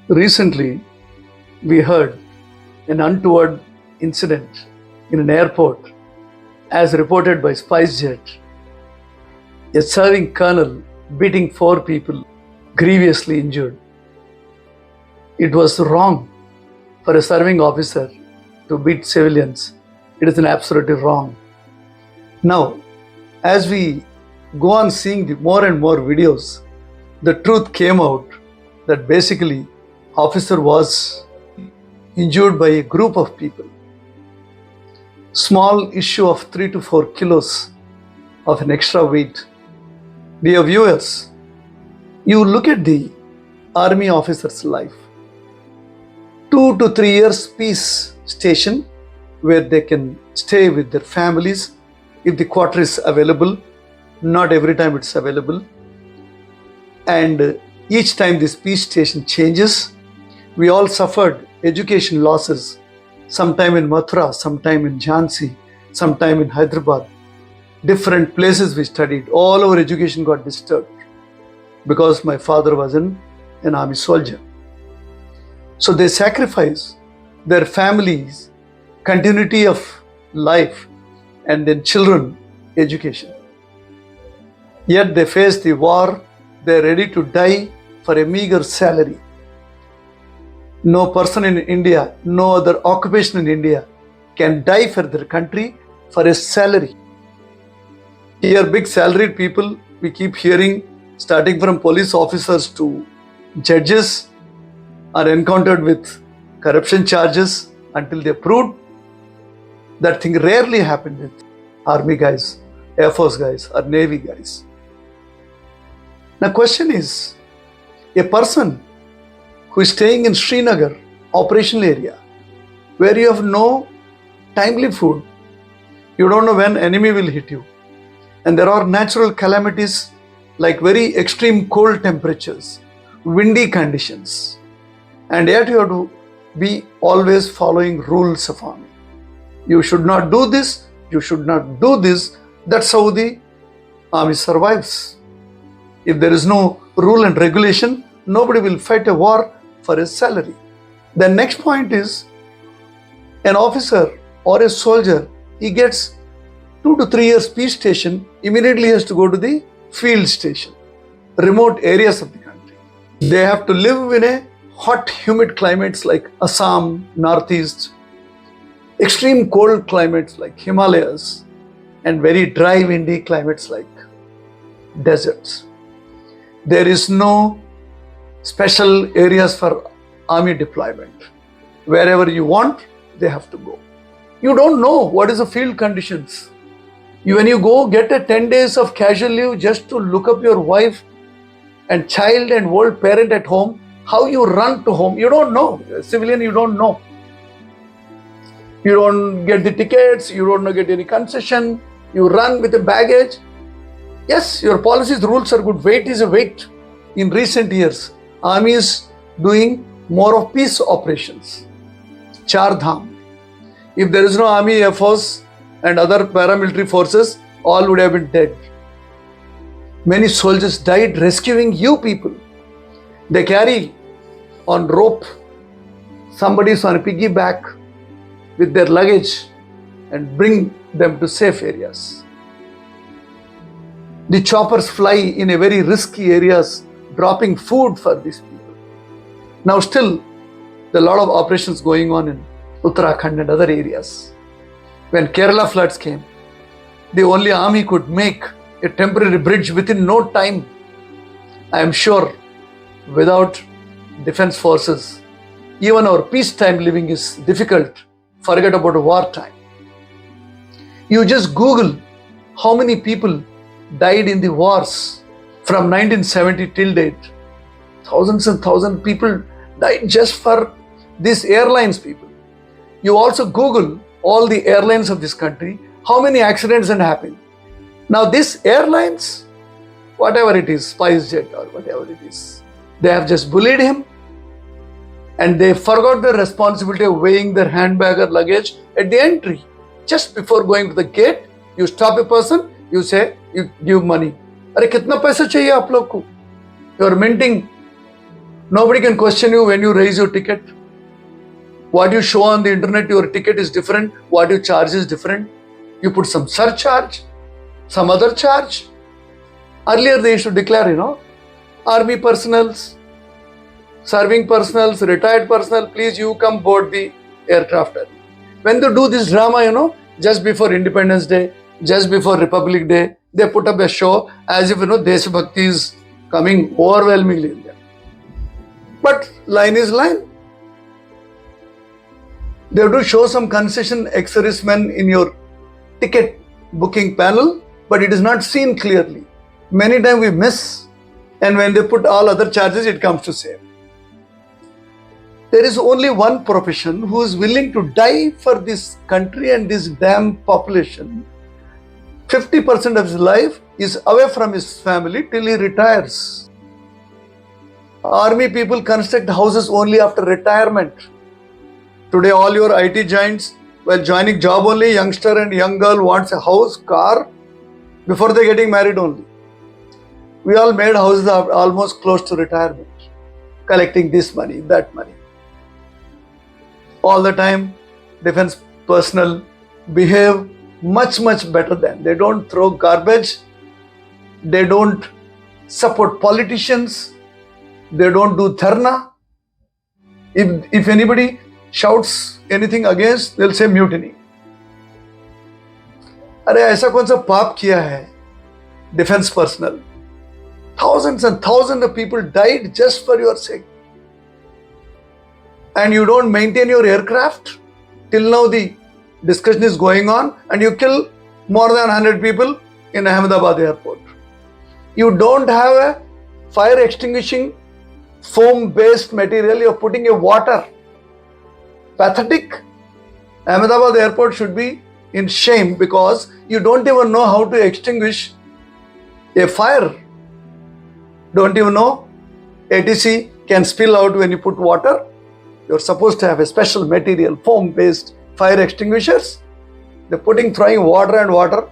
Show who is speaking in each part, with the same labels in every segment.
Speaker 1: Recently, we heard an untoward incident in an airport, as reported by SpiceJet. A serving colonel beating four people, grievously injured. It was wrong for a serving officer to beat civilians. It is absolutely wrong. Now, as we go on seeing more and more videos, the truth came out that basically officer was injured by a group of people. Small issue of 3 to 4 kilos of an extra weight. Dear viewers, you look at the army officer's life. 2 to 3 years peace station where they can stay with their families if the quarter is available. Not every time it's available. And each time this peace station changes, we all suffered education losses, sometime in Mathura, sometime in Jhansi, sometime in Hyderabad. Different places we studied, all our education got disturbed because my father was an army soldier. So they sacrifice their families, continuity of life, and then children, education. Yet they face the war, they're ready to die for a meager salary. No person in India, no other occupation in India can die for their country for a salary. Here, big salaried people, we keep hearing, starting from police officers to judges, are encountered with corruption charges until they're proved. That thing rarely happened with army guys, Air Force guys, or Navy guys. Now, question is, a person who is staying in Srinagar, operational area, where you have no timely food, you don't know when enemy will hit you, and there are natural calamities like very extreme cold temperatures, windy conditions, and yet you have to be always following rules of army. You should not do this, you should not do this. That's how the army survives. If there is no rule and regulation, nobody will fight a war for a salary. The next point is, an officer or a soldier, he gets 2 to 3 years peace station, immediately has to go to the field station, remote areas of the country. They have to live in a hot, humid climates like Assam, Northeast, extreme cold climates like Himalayas, and very dry, windy climates like deserts. There is no special areas for army deployment. Wherever you want, they have to go. You don't know what is the field conditions. When you go get a 10 days of casual leave just to look up your wife and child and old parent at home, how you run to home, you don't know. A civilian, you don't know. You don't get the tickets, you don't get any concession, you run with a baggage. Yes, your policies, rules are good. Weight is a weight. In recent years, army is doing more of peace operations. Char Dham. If there is no army, air force, and other paramilitary forces, all would have been dead. Many soldiers died rescuing you people. They carry on rope, somebody is on a piggyback with their luggage and bring them to safe areas. The choppers fly in a very risky areas, dropping food for these people. Now still, there are a lot of operations going on in Uttarakhand and other areas. When Kerala floods came, the only army could make a temporary bridge within no time. I am sure without defense forces, even our peacetime living is difficult. Forget about wartime. You just Google how many people died in the wars from 1970 till date. Thousands and thousands of people died just for these airlines people. You also Google all the airlines of this country, how many accidents had happened. Now these airlines, whatever it is, SpiceJet or whatever it is, they have just bullied him and they forgot the responsibility of weighing their handbag or luggage at the entry. Just before going to the gate, you stop a person, you say, you give money. अरे कितना पैसा चाहिए आप लोग को? You are minting Nobody can question you when you raise your ticket. What you show on the internet, your ticket is different. What you charge is different. You put some surcharge, some other charge. Earlier they used to declare, army personals, serving personals, retired personnel, please you come board the aircraft. When they do this drama, just before Independence Day, just before Republic Day, they put up a show as if, Deshabhakti is coming overwhelmingly in there. But line is line. They have to show some concession ex-servicemen in your ticket booking panel, but it is not seen clearly. Many times we miss, and when they put all other charges, it comes to same. There is only one profession who is willing to die for this country and this damn population. 50% of his life is away from his family till he retires. Army people construct houses only after retirement. Today all your IT giants, while joining job only, youngster and young girl wants a house, car, before they getting married only. We all made houses almost close to retirement, collecting this money, that money. All the time, defense personnel behave much better than. They don't throw garbage. They don't support politicians. They don't do dharna. If anybody shouts anything against, they'll say mutiny. अरे ऐसा कौन सा पाप किया है defense personnel? Thousands and thousands of people died just for your sake. And you don't maintain your aircraft. Till now the discussion is going on, and you kill more than 100 people in Ahmedabad airport. You don't have a fire extinguishing foam-based material. You're putting a water. Pathetic. Ahmedabad airport should be in shame because you don't even know how to extinguish a fire. Don't even know ATC can spill out when you put water. You're supposed to have a special material, foam-based fire extinguishers. They're throwing water and water.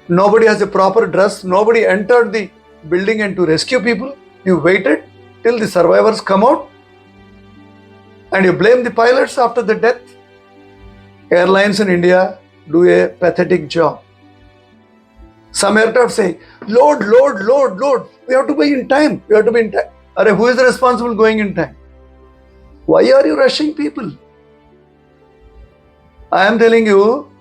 Speaker 1: Nobody has a proper dress. Nobody entered the building and to rescue people. You waited till the survivors come out and you blame the pilots after the death. Airlines in India do a pathetic job. Some aircraft say, load. We have to be in time. Arre, who is the responsible going in time? Why are you rushing people? I am telling you,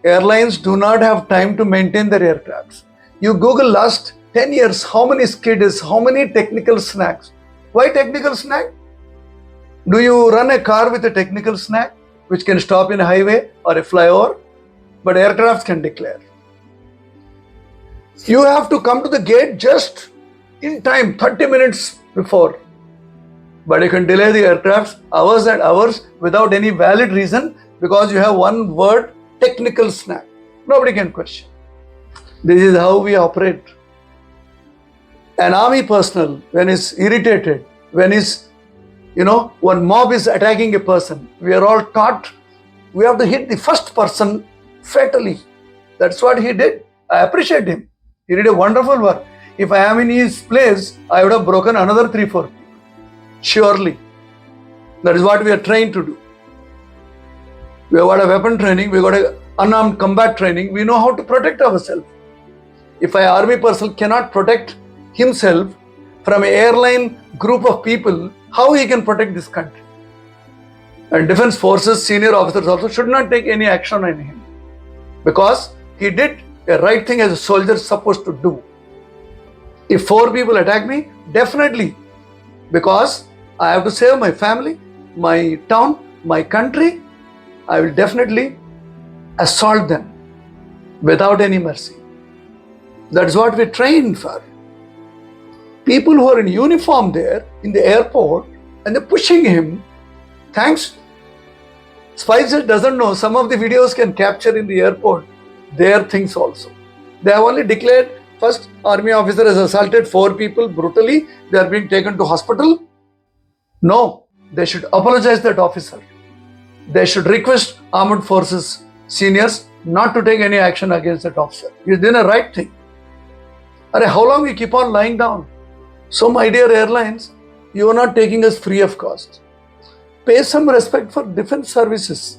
Speaker 1: airlines do not have time to maintain their aircrafts. You Google last 10 years, how many skids, how many technical snags. Why technical snag? Do you run a car with a technical snag which can stop in a highway or a flyover? But aircrafts can declare. You have to come to the gate just in time, 30 minutes before. But you can delay the aircrafts hours and hours without any valid reason because you have one word, technical snag. Nobody can question. This is how we operate. An army personnel, when is irritated, when is, one mob is attacking a person, we are all taught we have to hit the first person fatally. That's what he did. I appreciate him. He did a wonderful work. If I am in his place, I would have broken another 3-4 people. Surely. That is what we are trained to do. We have got a weapon training, we have got an unarmed combat training, we know how to protect ourselves. If an army person cannot protect himself from an airline group of people, how he can protect this country? And defense forces, senior officers also should not take any action on him because he did a right thing as a soldier is supposed to do. If 4 people attack me, definitely, because I have to save my family, my town, my country, I will definitely assault them without any mercy. That's what we train for. People who are in uniform there in the airport and they're pushing him, thanks. Spicer doesn't know some of the videos can capture in the airport their things also. They have only declared first army officer has assaulted 4 people brutally. They are being taken to hospital. No, they should apologize that officer. They should request armed forces seniors not to take any action against that officer. He's doing a right thing. How long you keep on lying down? So my dear airlines, You are not taking us free of cost. Pay some respect for defense services.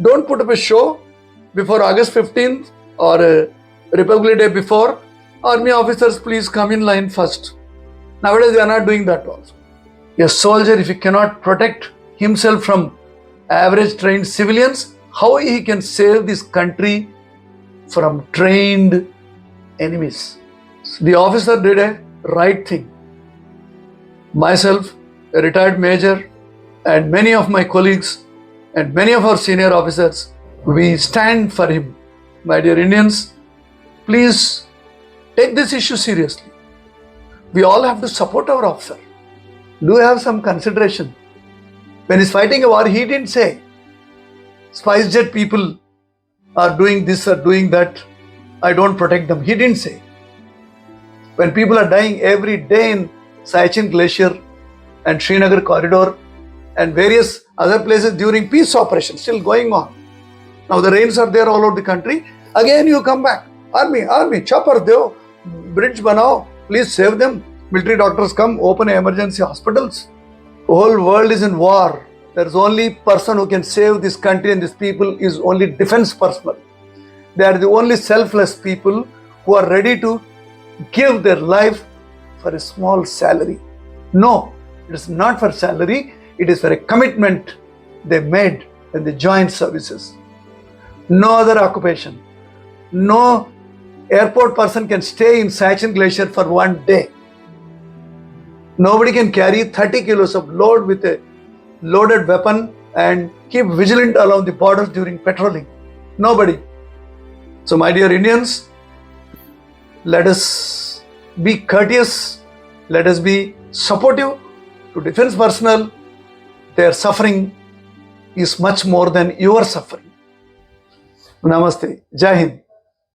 Speaker 1: Don't put up a show before August 15th or Republic Day before. Army officers, please come in line first. Nowadays, they are not doing that also. A soldier, if he cannot protect himself from average trained civilians, how he can save this country from trained enemies? The officer did a right thing. Myself, a retired major, and many of my colleagues and many of our senior officers, we stand for him. My dear Indians, please take this issue seriously. We all have to support our officer. Do have some consideration. When he's fighting a war, he didn't say, SpiceJet people are doing this or doing that, I don't protect them. He didn't say. When people are dying every day in Siachen Glacier and Srinagar corridor and various other places during peace operations still going on. Now the rains are there all over the country. Again you come back. Army, chopper deo, bridge banao, please save them. Military doctors come, open emergency hospitals. The whole world is in war. There is only person who can save this country and these people is only defense personnel. They are the only selfless people who are ready to give their life for a small salary. No, it is not for salary. It is for a commitment they made when they joined services. No other occupation. No airport person can stay in Siachen Glacier for one day. Nobody can carry 30 kilos of load with a loaded weapon and keep vigilant along the borders during patrolling. Nobody. So my dear Indians, let us be courteous, let us be supportive to defense personnel. Their suffering is much more than your suffering. Namaste. Jai Hind.